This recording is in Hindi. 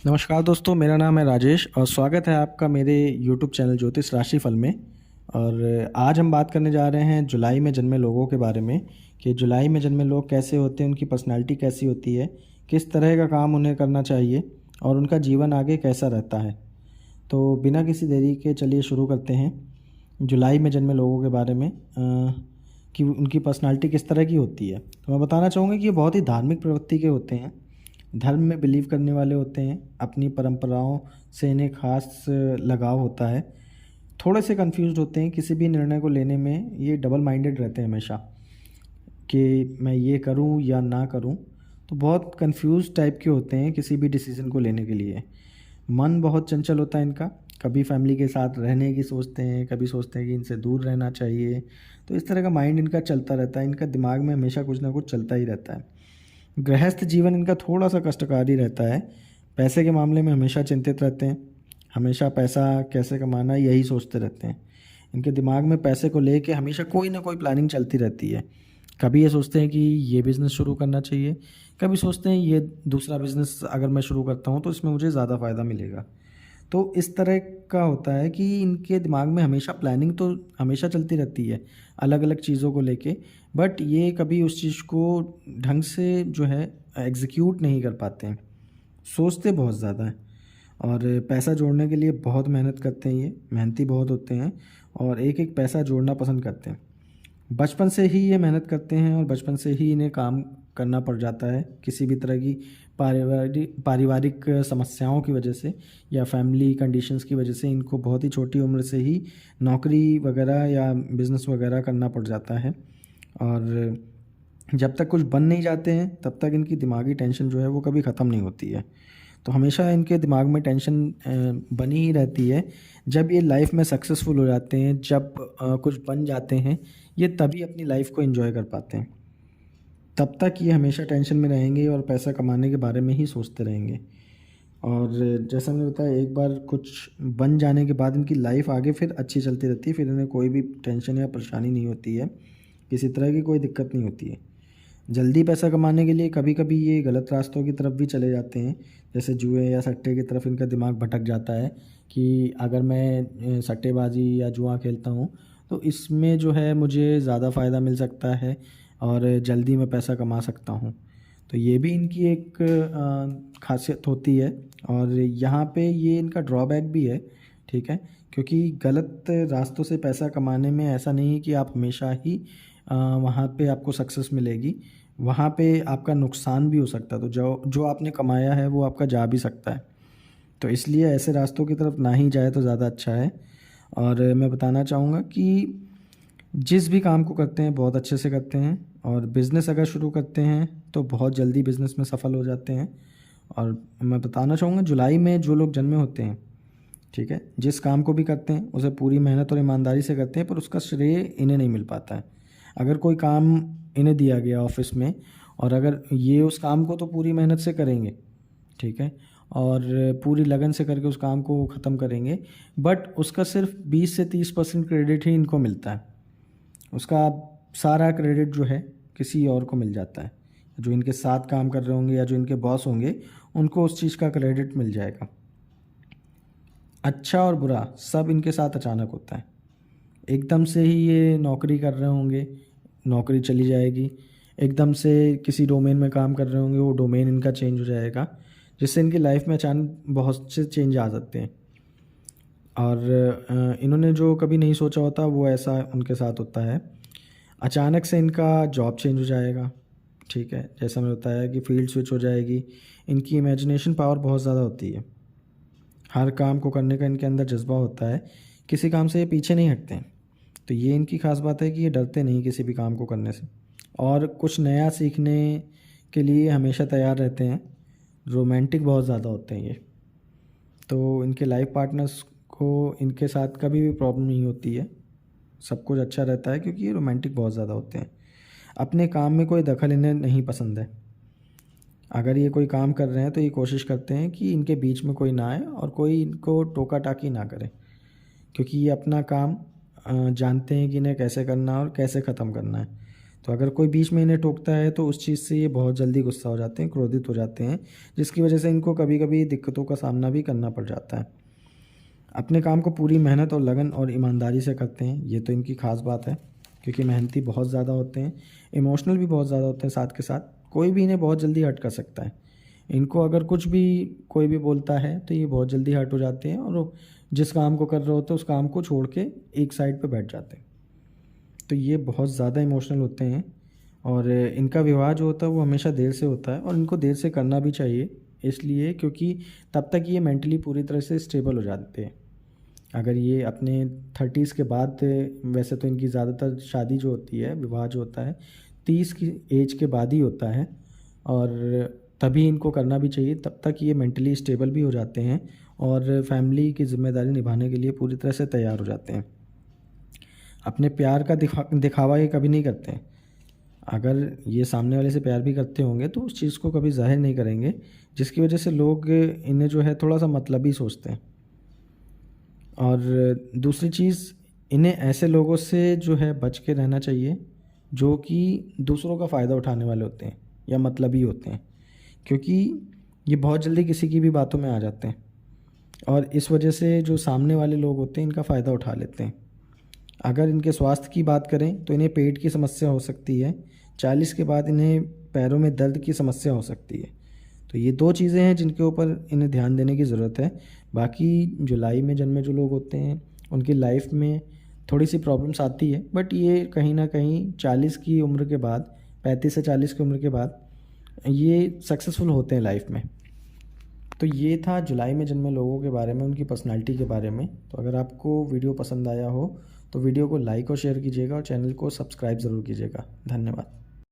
नमस्कार दोस्तों, मेरा नाम है राजेश और स्वागत है आपका मेरे यूट्यूब चैनल ज्योतिष राशिफल में। और आज हम बात करने जा रहे हैं जुलाई में जन्मे लोगों के बारे में कि जुलाई में जन्मे लोग कैसे होते हैं, उनकी पर्सनैलिटी कैसी होती है, किस तरह का काम उन्हें करना चाहिए और उनका जीवन आगे कैसा रहता है। तो बिना किसी देरी के चलिए शुरू करते हैं जुलाई में जन्मे लोगों के बारे में कि उनकी पर्सनैलिटी किस तरह की होती है। तो मैं बताना चाहूँगा कि ये बहुत ही धार्मिक प्रवृत्ति के होते हैं, धर्म में बिलीव करने वाले होते हैं, अपनी परंपराओं से इन्हें खास लगाव होता है। थोड़े से कंफ्यूज्ड होते हैं किसी भी निर्णय को लेने में, ये डबल माइंडेड रहते हैं हमेशा कि मैं ये करूं या ना करूं। तो बहुत कंफ्यूज टाइप के होते हैं किसी भी डिसीज़न को लेने के लिए। मन बहुत चंचल होता है इनका, कभी फैमिली के साथ रहने की सोचते हैं, कभी सोचते हैं कि इनसे दूर रहना चाहिए। तो इस तरह का माइंड इनका चलता रहता है, इनका दिमाग में हमेशा कुछ ना कुछ चलता ही रहता है। गृहस्थ जीवन इनका थोड़ा सा कष्टकारी रहता है, पैसे के मामले में हमेशा चिंतित रहते हैं, हमेशा पैसा कैसे कमाना यही सोचते रहते हैं। इनके दिमाग में पैसे को लेके हमेशा कोई ना कोई प्लानिंग चलती रहती है। कभी ये सोचते हैं कि ये बिज़नेस शुरू करना चाहिए, कभी सोचते हैं ये दूसरा बिज़नेस अगर मैं शुरू करता हूँ तो इसमें मुझे ज़्यादा फ़ायदा मिलेगा। तो इस तरह का होता है कि इनके दिमाग में हमेशा प्लानिंग तो हमेशा चलती रहती है अलग अलग चीज़ों को लेके, बट ये कभी उस चीज़ को ढंग से जो है एग्जीक्यूट नहीं कर पाते हैं। सोचते बहुत ज़्यादा हैं और पैसा जोड़ने के लिए बहुत मेहनत करते हैं, ये मेहनती बहुत होते हैं और एक एक पैसा जोड़ना पसंद करते हैं। बचपन से ही ये मेहनत करते हैं और बचपन से ही इन्हें काम करना पड़ जाता है किसी भी तरह की पारिवारिक समस्याओं की वजह से या फैमिली कंडीशंस की वजह से इनको बहुत ही छोटी उम्र से ही नौकरी वगैरह या बिज़नेस वगैरह करना पड़ जाता है। और जब तक कुछ बन नहीं जाते हैं तब तक इनकी दिमागी टेंशन जो है वो कभी ख़त्म नहीं होती है। तो हमेशा इनके दिमाग में टेंशन बनी ही रहती है। जब ये लाइफ में सक्सेसफुल हो जाते हैं, जब कुछ बन जाते हैं, ये तभी अपनी लाइफ को एंजॉय कर पाते हैं। तब तक ये हमेशा टेंशन में रहेंगे और पैसा कमाने के बारे में ही सोचते रहेंगे। और जैसा मैंने बताया, एक बार कुछ बन जाने के बाद इनकी लाइफ आगे फिर अच्छी चलती रहती है, फिर इन्हें कोई भी टेंशन या परेशानी नहीं होती है, किसी तरह की कोई दिक्कत नहीं होती है। जल्दी पैसा कमाने के लिए कभी कभी ये गलत रास्तों की तरफ भी चले जाते हैं, जैसे जुए या सट्टे की तरफ इनका दिमाग भटक जाता है कि अगर मैं सट्टेबाजी या जुआ खेलता हूँ तो इसमें जो है मुझे ज़्यादा फ़ायदा मिल सकता है और जल्दी मैं पैसा कमा सकता हूँ। तो ये भी इनकी एक खासियत होती है और यहाँ पे ये इनका ड्रॉबैक भी है, ठीक है। क्योंकि गलत रास्तों से पैसा कमाने में ऐसा नहीं है कि आप हमेशा ही वहाँ पे आपको सक्सेस मिलेगी, वहाँ पे आपका नुकसान भी हो सकता है। तो जो जो आपने कमाया है वो आपका जा भी सकता है। तो इसलिए ऐसे रास्तों की तरफ ना ही जाए तो ज़्यादा अच्छा है। और मैं बताना चाहूँगा कि जिस भी काम को करते हैं बहुत अच्छे से करते हैं और बिज़नेस अगर शुरू करते हैं तो बहुत जल्दी बिज़नेस में सफल हो जाते हैं। और मैं बताना चाहूँगा जुलाई में जो लोग जन्मे होते हैं, ठीक है, जिस काम को भी करते हैं उसे पूरी मेहनत और ईमानदारी से करते हैं, पर उसका श्रेय इन्हें नहीं मिल पाता है। अगर कोई काम इन्हें दिया गया ऑफिस में और अगर ये उस काम को तो पूरी मेहनत से करेंगे, ठीक है, और पूरी लगन से करके उस काम को ख़त्म करेंगे, बट उसका सिर्फ 20 से 30% क्रेडिट ही इनको मिलता है। उसका सारा क्रेडिट जो है किसी और को मिल जाता है। जो इनके साथ काम कर रहे होंगे या जो इनके बॉस होंगे उनको उस चीज़ का क्रेडिट मिल जाएगा। अच्छा और बुरा सब इनके साथ अचानक होता है। एकदम से ही ये नौकरी कर रहे होंगे, नौकरी चली जाएगी। एकदम से किसी डोमेन में काम कर रहे होंगे, वो डोमेन इनका चेंज हो जाएगा, जिससे इनकी लाइफ में अचानक बहुत से चेंज आ सकते हैं। और इन्होंने जो कभी नहीं सोचा होता वो ऐसा उनके साथ होता है। अचानक से इनका जॉब चेंज हो जाएगा, ठीक है, जैसा मैंने बताया कि फील्ड स्विच हो जाएगी। इनकी इमेजिनेशन पावर बहुत ज़्यादा होती है, हर काम को करने का इनके अंदर जज्बा होता है, किसी काम से ये पीछे नहीं हटते हैं। तो ये इनकी खास बात है कि ये डरते नहीं किसी भी काम को करने से और कुछ नया सीखने के लिए हमेशा तैयार रहते हैं। रोमांटिक बहुत ज़्यादा होते हैं ये। तो इनके लाइफ पार्टनर्स को इनके साथ कभी भी प्रॉब्लम नहीं होती है, सब कुछ अच्छा रहता है क्योंकि ये रोमांटिक बहुत ज़्यादा होते हैं। अपने काम में कोई दखल इन्हें नहीं पसंद है। अगर ये कोई काम कर रहे हैं तो ये कोशिश करते हैं कि इनके बीच में कोई ना आए और कोई इनको टोका टाकी ना करे, क्योंकि ये अपना काम जानते हैं कि इन्हें कैसे करना है और कैसे ख़त्म करना है। तो अगर कोई बीच में इन्हें टोकता है तो उस चीज़ से ये बहुत जल्दी गुस्सा हो जाते हैं, क्रोधित हो जाते हैं, जिसकी वजह से इनको कभी कभी दिक्कतों का सामना भी करना पड़ जाता है। अपने काम को पूरी मेहनत और लगन और ईमानदारी से करते हैं, ये तो इनकी खास बात है, क्योंकि मेहनती बहुत ज़्यादा होते हैं, इमोशनल भी बहुत ज़्यादा होते हैं। साथ के साथ कोई भी इन्हें बहुत जल्दी हर्ट कर सकता है। इनको अगर कुछ भी कोई भी बोलता है तो ये बहुत जल्दी हर्ट हो जाते हैं और जिस काम को कर रहे होते हैं उस काम को छोड़ के एक साइड पे बैठ जाते हैं। तो ये बहुत ज़्यादा इमोशनल होते हैं और इनका विवाह जो होता है वो हमेशा देर से होता है, और इनको देर से करना भी चाहिए, इसलिए क्योंकि तब तक ये मेंटली पूरी तरह से स्टेबल हो जाते हैं। अगर ये अपने 30s के बाद, वैसे तो इनकी ज़्यादातर शादी जो होती है, विवाह जो होता है 30 की एज के बाद ही होता है, और तभी इनको करना भी चाहिए। तब तक ये मेंटली स्टेबल भी हो जाते हैं और फैमिली की जिम्मेदारी निभाने के लिए पूरी तरह से तैयार हो जाते हैं। अपने प्यार का दिखावा ये कभी नहीं करते हैं। अगर ये सामने वाले से प्यार भी करते होंगे तो उस चीज़ को कभी जाहिर नहीं करेंगे, जिसकी वजह से लोग इन्हें जो है थोड़ा सा मतलबी सोचते हैं। और दूसरी चीज़, इन्हें ऐसे लोगों से जो है बच के रहना चाहिए जो कि दूसरों का फ़ायदा उठाने वाले होते हैं या मतलबी होते हैं, क्योंकि ये बहुत जल्दी किसी की भी बातों में आ जाते हैं और इस वजह से जो सामने वाले लोग होते हैं इनका फ़ायदा उठा लेते हैं। अगर इनके स्वास्थ्य की बात करें तो इन्हें पेट की समस्या हो सकती है, 40 के बाद इन्हें पैरों में दर्द की समस्या हो सकती है। तो ये 2 चीज़ें हैं जिनके ऊपर इन्हें ध्यान देने की ज़रूरत है। बाकी जुलाई में जन्मे जो लोग होते हैं उनकी लाइफ में थोड़ी सी प्रॉब्लम्स आती है, बट ये कहीं ना कहीं 40 की उम्र के बाद, 35 से 40 की उम्र के बाद ये सक्सेसफुल होते हैं लाइफ में। तो ये था जुलाई में जन्मे लोगों के बारे में, उनकी पर्सनालिटी के बारे में। तो अगर आपको वीडियो पसंद आया हो तो वीडियो को लाइक और शेयर कीजिएगा और चैनल को सब्सक्राइब ज़रूर कीजिएगा। धन्यवाद।